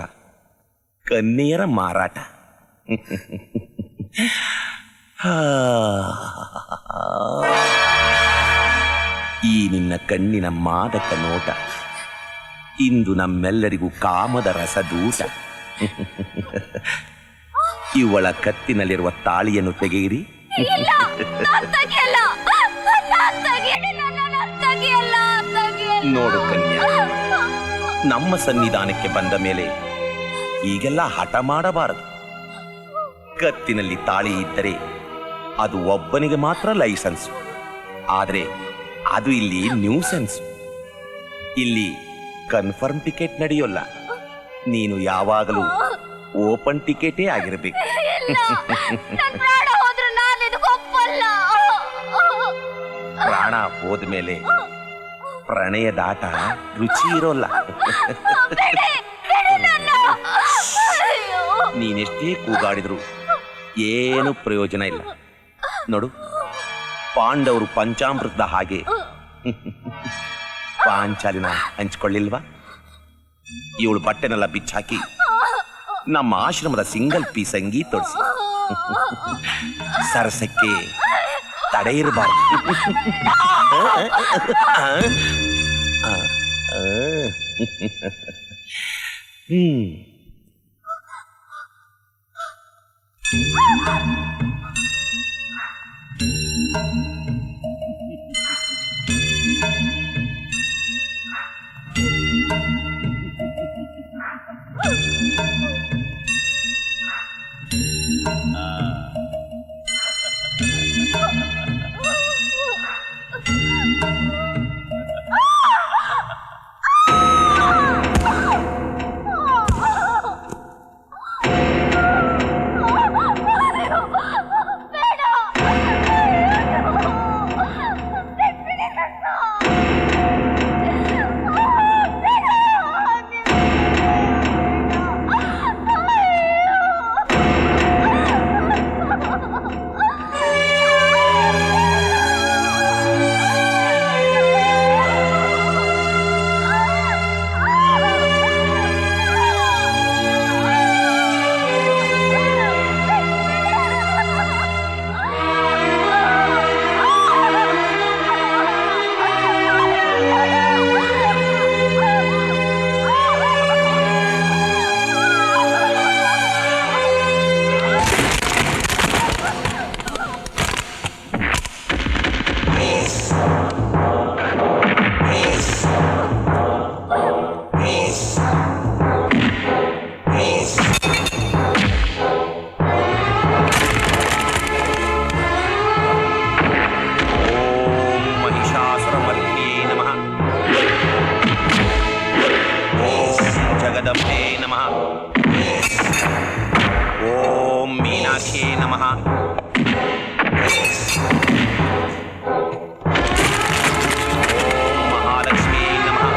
ಕನ್ಯೆಯರ ಮಾರಾಟ. ಈ ನಿನ್ನ ಕಣ್ಣಿನ ಮಾದಕ ನೋಟ ಇಂದು ನಮ್ಮೆಲ್ಲರಿಗೂ ಕಾಮದ ರಸದೂಟ. ಇವಳ ಕತ್ತಿನಲ್ಲಿರುವ ತಾಳಿಯನ್ನು ತೆಗೆಯಿರಿ. ನೋಡು ಕನ್ಯಾ, ನಮ್ಮ ಸನ್ನಿಧಾನಕ್ಕೆ ಬಂದ ಮೇಲೆ ಈಗೆಲ್ಲ ಹಠ ಮಾಡಬಾರದು. ಕತ್ತಿನಲ್ಲಿ ತಾಳಿ ಇದ್ದರೆ ಅದು ಒಬ್ಬನಿಗೆ ಮಾತ್ರ ಲೈಸೆನ್ಸ್, ಆದರೆ ಅದು ಇಲ್ಲಿ ನ್ಯೂಸೆನ್ಸ್. ಇಲ್ಲಿ ಕನ್ಫರ್ಮ್ ಟಿಕೆಟ್ ನಡೆಯೋಲ್ಲ, ನೀನು ಯಾವಾಗಲೂ ಓಪನ್ ಟಿಕೆಟೇ ಆಗಿರಬೇಕು. ಪ್ರಾಣ ಹೋದ್ಮೇಲೆ ಪ್ರಣಯದಾಟ ರುಚಿ ಇರೋಲ್ಲ. ನೀನೆಷ್ಟೇ ಕೂಗಾಡಿದ್ರು ಏನು ಪ್ರಯೋಜನ ಇಲ್ಲ. ನೋಡು, ಪಾಂಡವರು ಪಂಚಾಮೃತದ ಹಾಗೆ ಪಾಂಚಾಲಿನ ಹಂಚಿಕೊಳ್ಳಿಲ್ವಾ? ಇವಳು ಬಟ್ಟೆನೆಲ್ಲ ಬಿಚ್ಚಾಕಿ ನಮ್ಮ ಆಶ್ರಮದ ಸಿಂಗಲ್ ಪೀಸ್ ಅಂಗಿ ತೊಡಿಸಿ ಸರಸಕ್ಕೆ ತಡೆ ಇರಬಾರ್ದು. ಜಗದಂಬೆ ನಮಃ. ಓಂ ಮೀನಾಕ್ಷಿ ನಮಃ. ಓಂ ಮಹಾಲಕ್ಷ್ಮೀ ನಮಃ.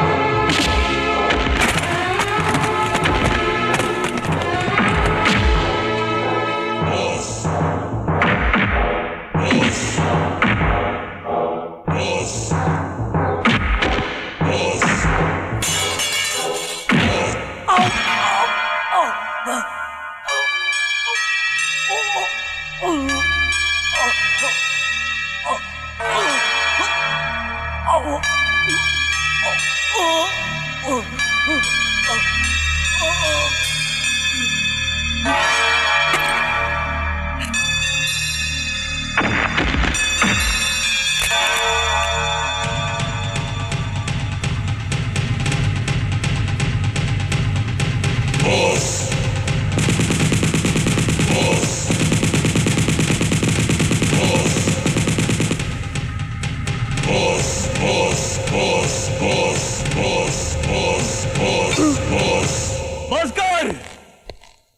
ಭಾಸ್ಕರ್,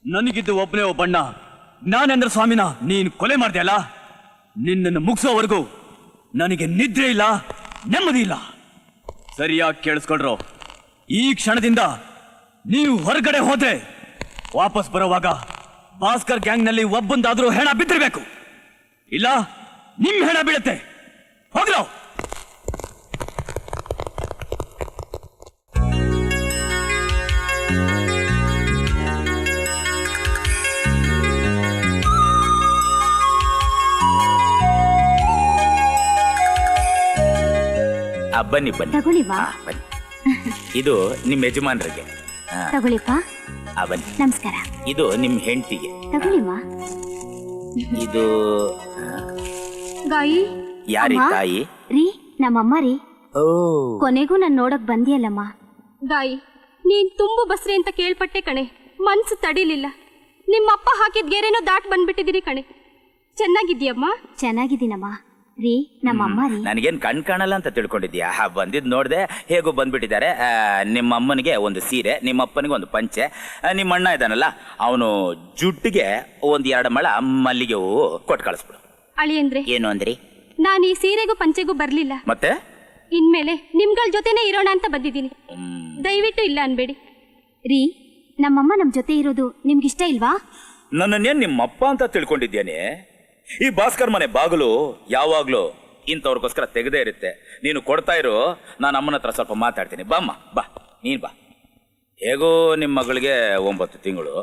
ನನಗಿದ್ದು ಒಬ್ಬನೇ ಒಬ್ಬಣ್ಣ ಜ್ಞಾನೇಂದ್ರ ಸ್ವಾಮಿನ ನೀನ್ ಕೊಲೆ ಮಾಡ್ದೆಯಲ್ಲ, ನಿನ್ನನ್ನು ಮುಗಿಸೋವರೆಗೂ ನನಗೆ ನಿದ್ರೆ ಇಲ್ಲ, ನೆಮ್ಮದಿ ಇಲ್ಲ. ಸರಿಯಾಗಿ ಕೇಳಿಸ್ಕೊಳ್ರು, ಈ ಕ್ಷಣದಿಂದ ನೀವು ಹೊರಗಡೆ ಹೋದ್ರೆ ವಾಪಸ್ ಬರೋವಾಗ ಭಾಸ್ಕರ್ ಗ್ಯಾಂಗ್ನಲ್ಲಿ ಒಬ್ಬಂದಾದ್ರೂ ಹೆಣ ಬಿದ್ದಿರ್ಬೇಕು, ಇಲ್ಲ ನಿಮ್ ಹೆಣ ಬೀಳುತ್ತೆ. ಹೋಗ್ರೋ. ಬನ್ನಿ ಬನ್ನಿ. ತಗೊಳ್ಳಿವಾ. ಬನ್ನಿ. ಇದು ನಿಮ್ಮ ಯಜಮಾನ್ರಿಗೆ. ತಗೊಳ್ಳಿಪ್ಪ. ಬನ್ನಿ. ನಮಸ್ಕಾರ. ಇದು ನಿಮ್ಮ ಹೆಂಡತಿಗೆ. ತಗೊಳ್ಳಿವಾ. ಇದು ಗಾಯಿ ಯಾರಿ ತಾಯಿ? ರೀ ನಮ್ಮಮ್ಮ ರೀ. ಕೊನೆಗೂ ನಾನು ನೋಡಕ್ ಬಂದಿಯಲ್ಲಮ್ಮ. ಗಾಯಿ, ನೀನ್ ತುಂಬು ಬಸ್ರೆ ಅಂತ ಕೇಳ್ಪಟ್ಟೆ ಕಣೆ, ಮನ್ಸು ತಡಿಲಿಲ್ಲ. ನಿಮ್ಮಪ್ಪ ಹಾಕಿದ ಗೆರೆನೋ ದಾಟ್ ಬಂದ್ಬಿಟ್ಟಿದಿರಿ ಕಣೆ. ಚೆನ್ನಾಗಿದ್ಯಮ್ಮ? ಚೆನ್ನಾಗಿದ್ದೀನಮ್ಮ. ರೀ ನಮ್ಮಮ್ಮ ರೀ. ನನಗೇನ್ ಕಣ್ ಕಾಣಲ್ಲ ಅಂತ ತಿಳ್ಕೊಂಡಿದ್ಯಾ? ಬಂದಿದ್ ನೋಡ್ದೆ, ಹೇಗೋ ಬಂದ್ಬಿಟ್ಟಿದ್ದಾರೆ. ನಿಮ್ಮ ಅಮ್ಮನಿಗೆ ಒಂದು ಸೀರೆ, ನಿಮ್ಮ ಅಪ್ಪನಿಗೆ ಒಂದು ಪಂಚೆ, ನಿಮ್ಮ ಅಣ್ಣ ಇದ್ದಾನಲ್ಲ ಅವನು ಜುಟ್ಟಿಗೆ ಒಂದ್ 2 ಮೊಳ ಮಲ್ಲಿಗೆ ಹೂವು ಕೊಟ್ಟು ಕಳಿಸ್ಬಿಡು. ಅಳಿಯಂದ್ರೆ ಏನು ಅಂದ್ರಿ? ನಾನು ಈ ಸೀರೆಗೂ ಪಂಚೆಗೂ ಬರ್ಲಿಲ್ಲ. ಮತ್ತೆ ಇನ್ಮೇಲೆ ನಿಮ್ಗಳ ಜೊತೆನೆ ಇರೋಣ ಅಂತ ಬಂದಿದ್ದೀನಿ. ದಯವಿಟ್ಟು ಇಲ್ಲ ಅನ್ಬೇಡಿ. ರೀ ನಮ್ಮಮ್ಮ ನಮ್ ಜೊತೆ ಇರೋದು ನಿಮ್ಗಿಷ್ಟ ಇಲ್ವಾ? ನನ್ನನ್ನೇನ್ ನಿಮ್ಮಪ್ಪ ಅಂತ ತಿಳ್ಕೊಂಡಿದ್ದೇನೆ? ಈ ಭಾಸ್ಕರ್ ಮನೆ ಬಾಗಿಲು ಯಾವಾಗ್ಲೂ ಇಂಥವ್ರಿಗೋಸ್ಕರ ತೆಗೆದೇ ಇರುತ್ತೆ. ನೀನು ಕೊಡ್ತಾ ಇರು, ನಾನು ಅಮ್ಮನ ಹತ್ರ ಸ್ವಲ್ಪ ಮಾತಾಡ್ತೀನಿ. ಬಾಮ್ಮ ಬಾ, ನೀನ್ ಬಾ. ಹೇಗೋ ನಿಮ್ಮ ಮಗಳಿಗೆ 9 ತಿಂಗಳು.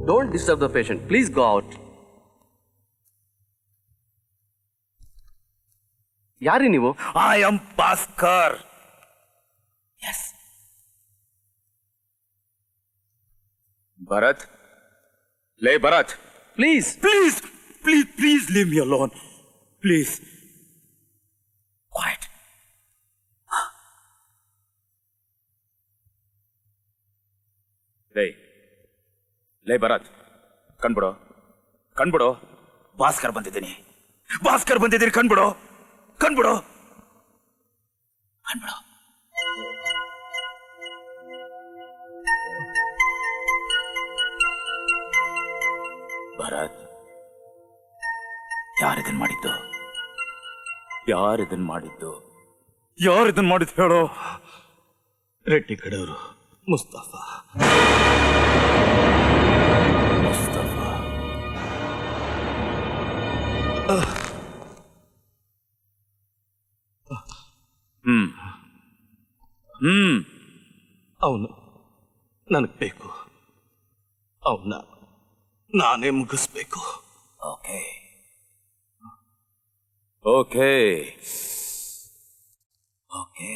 Don't disturb the patient. Please go out. ಯಾರಿ ನೀವು? I am Bhaskar. Yes. Bharat, ಲೇ Bharat, please please please please leave me alone, please. Quiet. ಲೇ ಭರತ್, ಕಣ್ಬಿಡೋ, ಕಣ್ಬಿಡೋ. ಭಾಸ್ಕರ್ ಬಂದಿದ್ದೀನಿ, ಭಾಸ್ಕರ್ ಬಂದಿದ್ದೀನಿ, ಕಣ್ಬಿಡೋ, ಕಣ್ಬಿಡೋ, ಕಣ್ಬಿಡೋ. ಭರತ್, ಯಾರಿದನ್ ಮಾಡಿದ್ದು? ಯಾರಿದನ್ ಮಾಡಿದ್ದು? ಯಾರಿದನ್ ಮಾಡಿದ್ದು ಹೇಳೋ? ರೆಡ್ಡಿ ಕಡೆಯವರು. ಮುಸ್ತಫಾ. ಮುಸ್ತಫಾ. ಅವನು ನನಗೆ ಬೇಕು, ಅವನ್ನ ನಾನೇ ಮುಗಿಸ್ಬೇಕು. Okay okay okay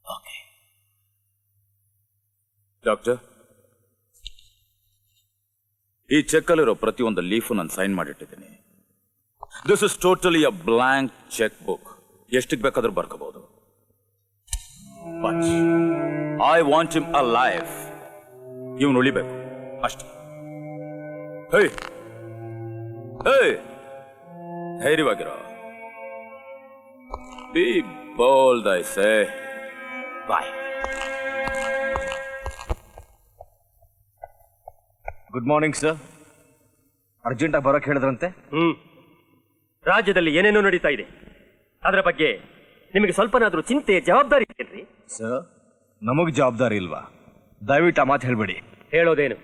okay. Doctor, ಈ ಚೆಕ್ಕಲ್ಲಿರೋ ಪ್ರತಿಯೊಂದು ಲೀಫು ನಾನು ಸೈನ್ ಮಾಡಿಟ್ಟಿದ್ದೀನಿ. This is totally a blank cheque book. ಎಷ್ಟಿಗೆ ಬೇಕಾದ್ರೂ ಬರ್ಕೋಬಹುದು. But I want him a life. ಇವನು ಉಳಿಬೇಕು ಅಷ್ಟೇ. ಹೇ ಹೇ, ಧೈರ್ಯವಾಗಿರೋ. Be bold, I say. Bye. Good morning sir. ಅರ್ಜೆಂಟಾಗಿ ಬರೋಕೆ ಹೇಳಿದ್ರಂತೆ. ರಾಜ್ಯದಲ್ಲಿ ಏನೇನೋ ನಡೀತಾ ಇದೆ, ಅದರ ಬಗ್ಗೆ ನಿಮಗೆ ಸ್ವಲ್ಪನಾದ್ರೂ ಚಿಂತೆ, ಜವಾಬ್ದಾರಿ ಇದೆಯಲ್ರಿ? ಸರ್, ನಮಗೆ ಜವಾಬ್ದಾರಿ ಇಲ್ವಾ? ದಯವಿಟ್ಟು ಆ ಮಾತು ಹೇಳ್ಬೇಡಿ. ಹೇಳೋದೇನು?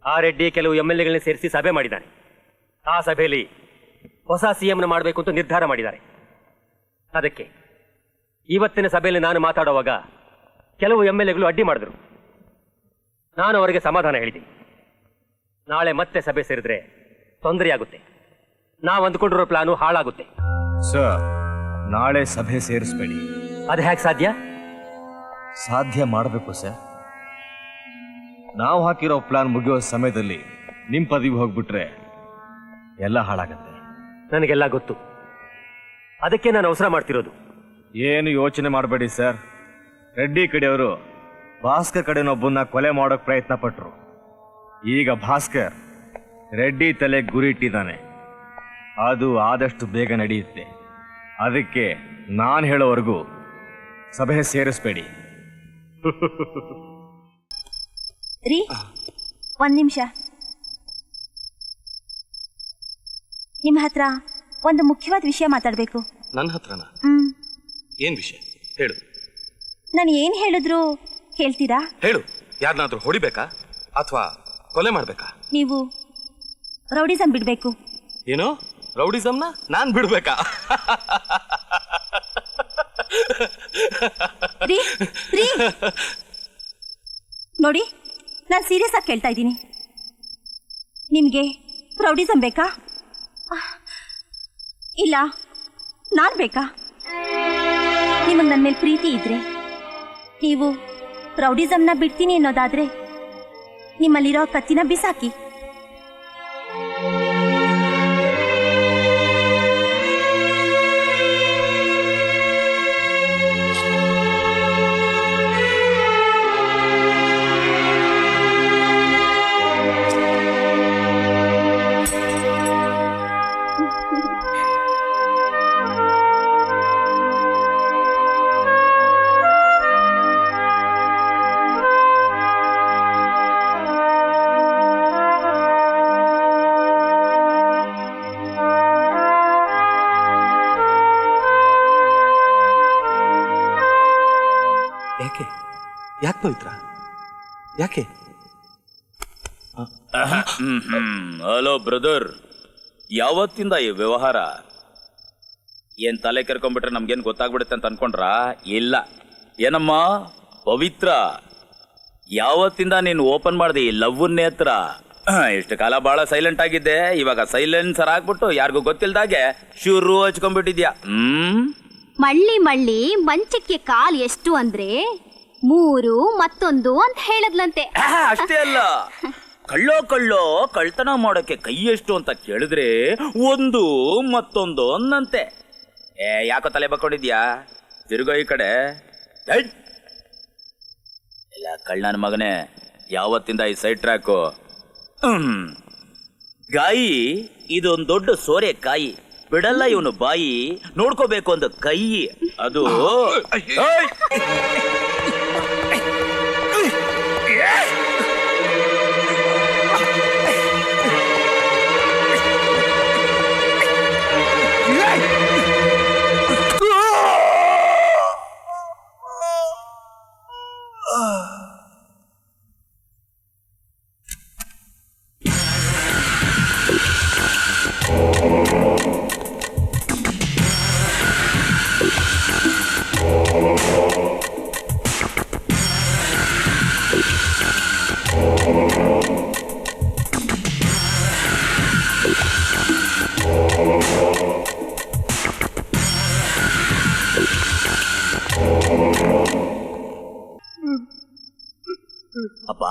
ಆ ರೆಡ್ಡಿ ಕೆಲವು MLAಗಳನ್ನ ಸೇರಿಸಿ ಸಭೆ ಮಾಡಿದ್ದಾನೆ. ಆ ಸಭೆಯಲ್ಲಿ ಹೊಸ CMನ ಮಾಡಬೇಕು ಅಂತ ನಿರ್ಧಾರ ಮಾಡಿದ್ದಾರೆ. ಅದಕ್ಕೆ ಇವತ್ತಿನ ಸಭೆಯಲ್ಲಿ ನಾನು ಮಾತಾಡುವಾಗ ಕೆಲವು MLAಗಳು ಅಡ್ಡಿ ಮಾಡಿದ್ರು. ನಾನು ಅವರಿಗೆ ಸಮಾಧಾನ ಹೇಳಿದ್ದೀನಿ. ನಾಳೆ ಮತ್ತೆ ಸಭೆ ಸೇರಿದ್ರೆ ತೊಂದರೆಯಾಗುತ್ತೆ, ನಾವು ಅಂದ್ಕೊಂಡಿರೋ ಪ್ಲಾನು ಹಾಳಾಗುತ್ತೆ. ಸರ್, ನಾಳೆ ಸಭೆ ಸೇರಿಸ್ಬೇಡಿ. ಅದು ಹೇಗೆ ಸಾಧ್ಯ? ಸಾಧ್ಯ ಮಾಡಬೇಕು ಸರ್. ನಾವು ಹಾಕಿರೋ ಪ್ಲಾನ್ ಮುಗಿಯೋ ಸಮಯದಲ್ಲಿ ನಿಮ್ಮ ಪದವಿ ಹೋಗ್ಬಿಟ್ರೆ ಎಲ್ಲ ಹಾಳಾಗತ್ತೆ. ನನಗೆಲ್ಲ ಗೊತ್ತು, ಅದಕ್ಕೆ ನಾನು ಅವಸರ ಮಾಡ್ತಿರೋದು. ಏನು ಯೋಚನೆ ಮಾಡಬೇಡಿ ಸರ್. ರೆಡ್ಡಿ ಕಡೆಯವರು ಭಾಸ್ಕರ್ ಕಡೆನೊಬ್ಬನ್ನ ಕೊಲೆ ಮಾಡೋಕೆ ಪ್ರಯತ್ನ ಪಟ್ರು. ಈಗ ಭಾಸ್ಕರ್ ರೆಡ್ಡಿ ತಲೆ ಗುರಿ ಇಟ್ಟಿದ್ದಾನೆ. ಅದು ಆದಷ್ಟು ಬೇಗ ನಡೆಯುತ್ತೆ. ಅದಕ್ಕೆ ನಾನು ಹೇಳೋವರೆಗೂ ಸಭೆ ಸೇರಿಸ್ಬೇಡಿ. ರೀ, ಒಂದ್ ನಿಮಿಷ. ನಿಮ್ಮ ಹತ್ರ ಒಂದು ಮುಖ್ಯವಾದ ವಿಷಯ ಮಾತಾಡ್ಬೇಕು. ನನ್ನ ಹತ್ರನ? ಏನ್ ವಿಷಯ ಹೇಳು. ನಾನು ಏನ್ ಹೇಳಿದ್ರು ಕೇಳ್ತೀರಾ? ಹೇಳು. ಯಾರನ್ನಾದ್ರೂ ಹೊಡಿಬೇಕಾ ಅಥವಾ ಕೊಲೆ ಮಾಡ್ಬೇಕಾ? ನೀವು ರೌಡಿಸಂ ಬಿಡ್ಬೇಕು. ಏನೋ ರೌಡಿಸಂನ ನಾನ್ ಬಿಡ್ಬೇಕಾ? ರೀ, ರೀ. ನೋಡಿ, ನಾನು ಸೀರಿಯಸ್ ಆಗಿ ಕೇಳ್ತಾ ಇದ್ದೀನಿ. ನಿಮ್ಗೆ ರೌಡಿಸಂ ಬೇಕಾ ಇಲ್ಲ ನಾನ್ ಬೇಕಾ? ನಿಮಗೆ ನನ್ನ ಮೇಲೆ ಪ್ರೀತಿ ಇದ್ರೆ ನೀವು ರೌಡಿಸಂನ ಬಿಡ್ತೀನಿ ಅನ್ನೋದಾದ್ರೆ ನಿಮ್ಮಲ್ಲಿರೋ ಕತ್ತಿನ ಬಿಸಾಕಿ. ಯಾಕೆ ಯಾಕೆ ಪವಿತ್ರ ಯಾಕೆ? ಹಲೋ ಬ್ರದರ್, ಯಾವತ್ತಿಂದ ಈ ವ್ಯವಹಾರ? ಏನ್ ತಲೆ ಕೆರ್ಕೊಂಡ್ಬಿಟ್ರೆ ನಮ್ಗೇನ್ ಗೊತ್ತಾಗ್ಬಿಡುತ್ತೆ ಅಂತ ಅನ್ಕೊಂಡ್ರಾ? ಇಲ್ಲ. ಏನಮ್ಮ ಪವಿತ್ರ, ಯಾವತ್ತಿಂದ ನೀನು ಓಪನ್ ಮಾಡಿದೆ ಈ ಲವ್ ನೇತ್ರ? ಇಷ್ಟು ಕಾಲ ಬಹಳ ಸೈಲೆಂಟ್ ಆಗಿದ್ದೆ, ಇವಾಗ ಸೈಲೆನ್ಸರ್ ಆಗ್ಬಿಟ್ಟು ಯಾರಿಗೂ ಗೊತ್ತಿಲ್ದಾಗೆ ಶುರು ಹಚ್ಕೊಂಡ್ಬಿಟ್ಟಿದ್ಯಾ. ಮಳ್ಳಿ ಮಳ್ಳಿ ಮಂಚಕ್ಕೆ ಕಾಲ್ ಎಷ್ಟು ಅಂದ್ರೆ 3 ಮತ್ತೊಂದು ಅಂತ ಹೇಳದ್ಲಂತೆ. ಅಷ್ಟೇ ಅಲ್ಲ, ಕಳ್ಳೋ ಕಳ್ತನ ಮಾಡೋಕೆ ಕೈ ಎಷ್ಟು ಅಂತ ಕೇಳಿದ್ರೆ 1 ಮತ್ತೊಂದು ಅನ್ನಂತೆ. ಯಾಕೋ ತಲೆ ಬಕ್ಕೊಂಡಿದ್ಯಾ? ತಿರುಗೋ ಈ ಕಡೆ. ಇಲ್ಲ ಕಳ್ಳನ ಮಗನೇ, ಯಾವತ್ತಿಂದ ಈ ಸೈಡ್ ಟ್ರ್ಯಾಕು? ಗಾಯಿ ಇದೊಂದು ದೊಡ್ಡ ಸೋರೆ ಕಾಯಿ, ಬಿಡಲ್ಲ ಇವನು ಬಾಯಿ, ನೋಡ್ಕೋಬೇಕು ಒಂದು ಕೈ. ಅದು ಅಪ್ಪ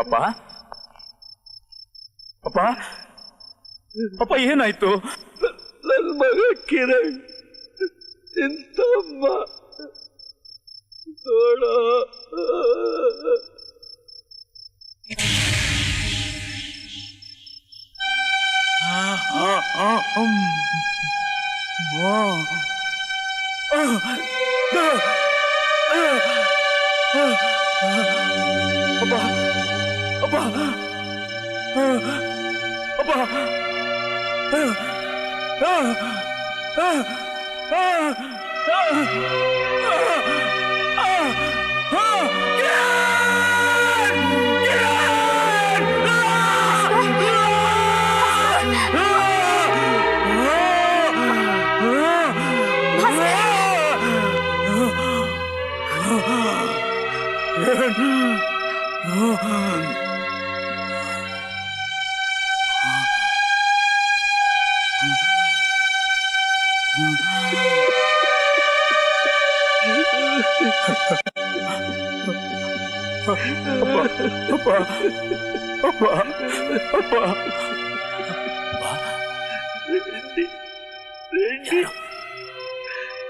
ಅಪ್ಪ ಅಪ್ಪ ಅಪ್ಪ ಏನಾಯ್ತು? ನನ್ನ ಮಗ ಕಿರಣ್ ಇಂತಮ್ಮ ನೋಡ.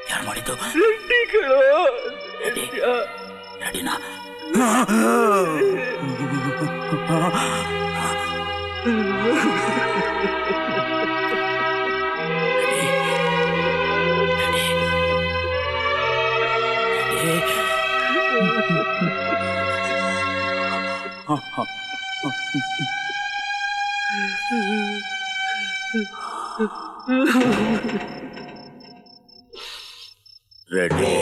ಯಾರು ಮಾಡಿದ್ದು? ರೆಡಿನಾ? ರೆಡ್ಡಿ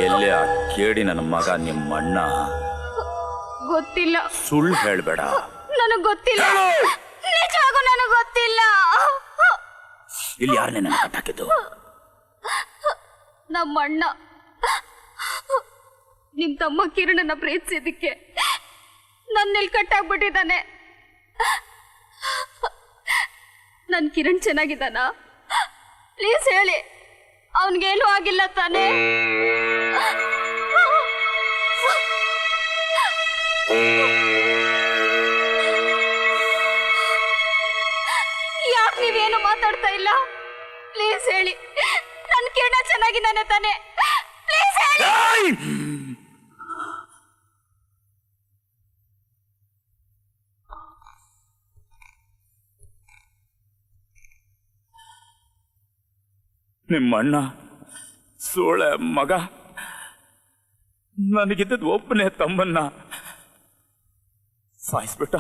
ಎಲ್ಲೇ ಆ ಕೇಳಿ ನನ್ನ ಮಗ ನಿಮ್ಮಣ್ಣ? ಗೊತ್ತಿಲ್ಲ. ಸುಳ್ಳು ಹೇಳ್ಬೇಡ. ನನಗ್ ಗೊತ್ತಿಲ್ಲ, ನಿಜವಾಗೂ ನನಗ್ ಗೊತ್ತಿಲ್ಲ. ಇಲ್ಲಿ ಯಾರನ್ನೇ ನನ್ನ ಕಟ್ಟಾಕಿದ್ದು? ನಮ್ಮಣ್ಣ ನಿಮ್ ತಮ್ಮ ಕಿರಣನ ಪ್ರೀತಿಸಿದ್ದಕ್ಕೆ ನನ್ನೆಲ್ಲಿ ಕಟ್ಟಾಕ್ಬಿಟ್ಟಿದ್ದಾನೆ. ನನ್ ಕಿರಣ್ ಚೆನ್ನಾಗಿದ್ದಾನ? ಪ್ಲೀಸ್ ಹೇಳಿ, ಅವನ್ಗೇನು ಆಗಿಲ್ಲ ತಾನೇ? ಯಾಕೆ ನೀವೇನು ಮಾತಾಡ್ತಾ ಇಲ್ಲ? ಪ್ಲೀಸ್ ಹೇಳಿ, ನನ್ ಕಿರಣ ಚೆನ್ನಾಗಿದ್ದಾನೆ ತಾನೆ? ಪ್ಲೀಸ್ ಹೇಳಿ. ನಿಮ್ಮಣ್ಣ ಸೋಳೆ ಮಗ ನನಗಿದ್ದದ್ದು ಒಬ್ಬನೇ ತಮ್ಮನ್ನ ಸಾಯಿಸ್ಬಿಟ್ಟ.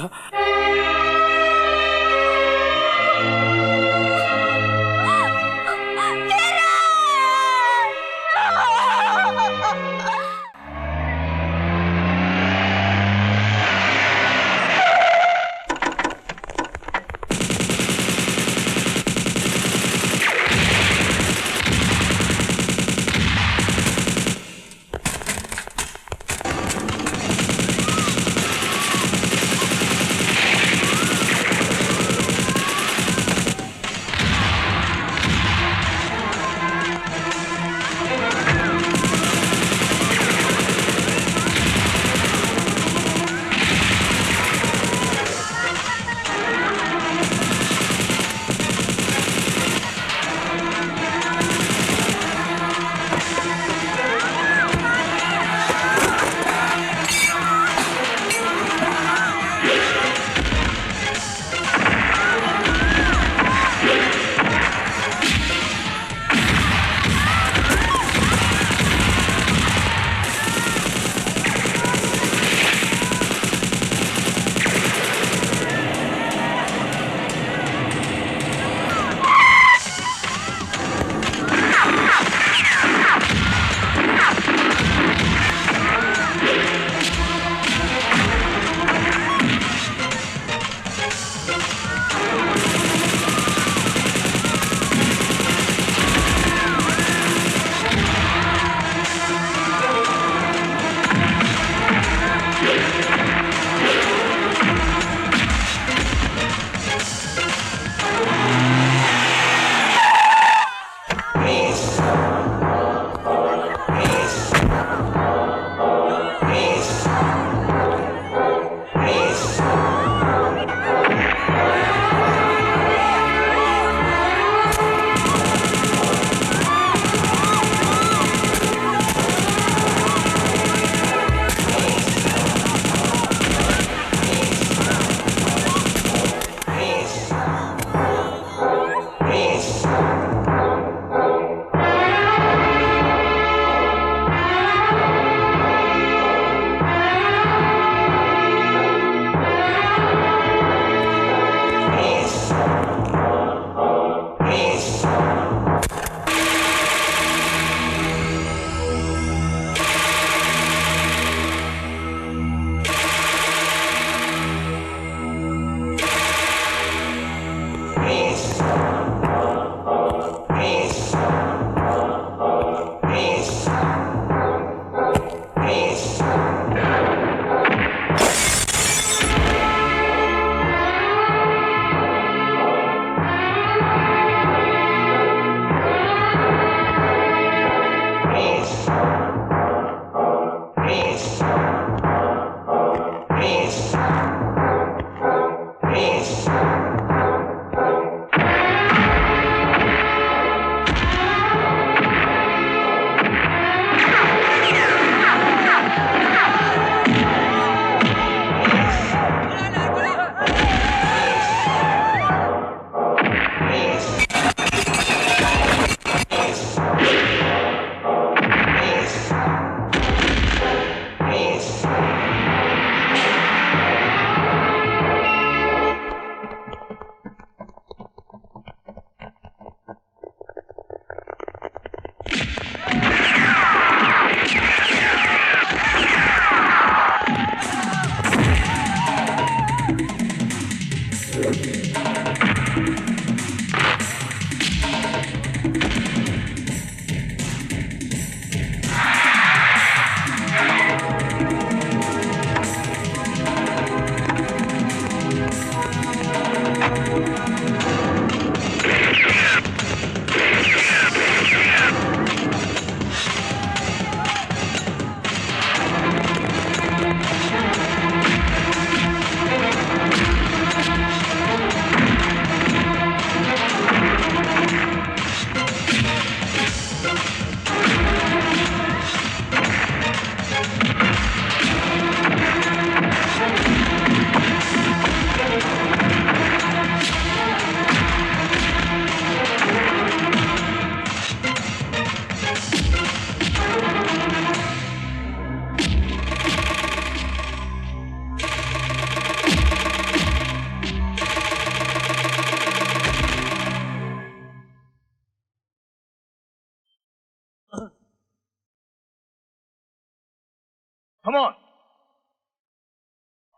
Come on.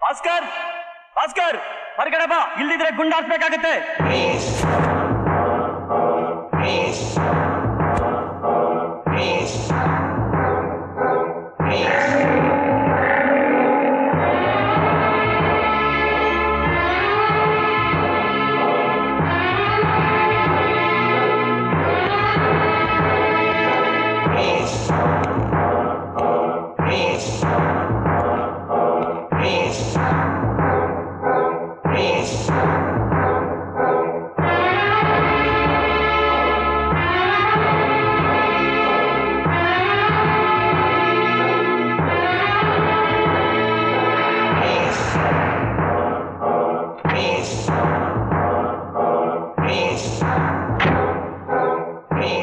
ಭಾಸ್ಕರ್ ಭಾಸ್ಕರ್ ಹೊರಗಡೆ ಬಾ, ಇಲ್ದಿದ್ರೆ ಗುಂಡಾಸ್ಬೇಕಾಗತ್ತೆ.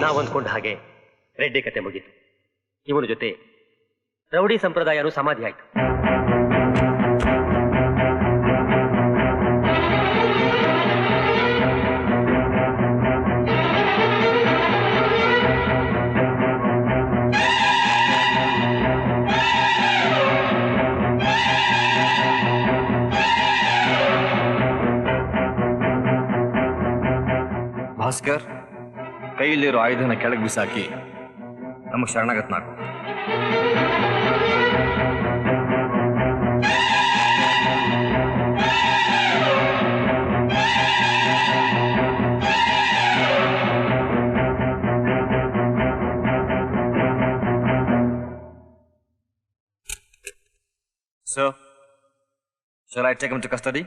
ನಾವಂದ್ಕೊಂಡ ಹಾಗೆ ರೆಡ್ಡಿ ಕತೆ ಮುಗೀತು. ಇವನ ಜೊತೆ ರೌಡಿ ಸಂಪ್ರದಾಯನೂ ಸಮಾಧಿ ಆಯ್ತು. ಭಾಸ್ಕರ್, ಕೈಯಲ್ಲಿರೋ ಆಯುಧನ ಕೆಳಗೆ ಬಿಸಾಕಿ ನಮಗೆ ಶರಣಾಗತ್ ನಾಕು. So, shall I take him to custody?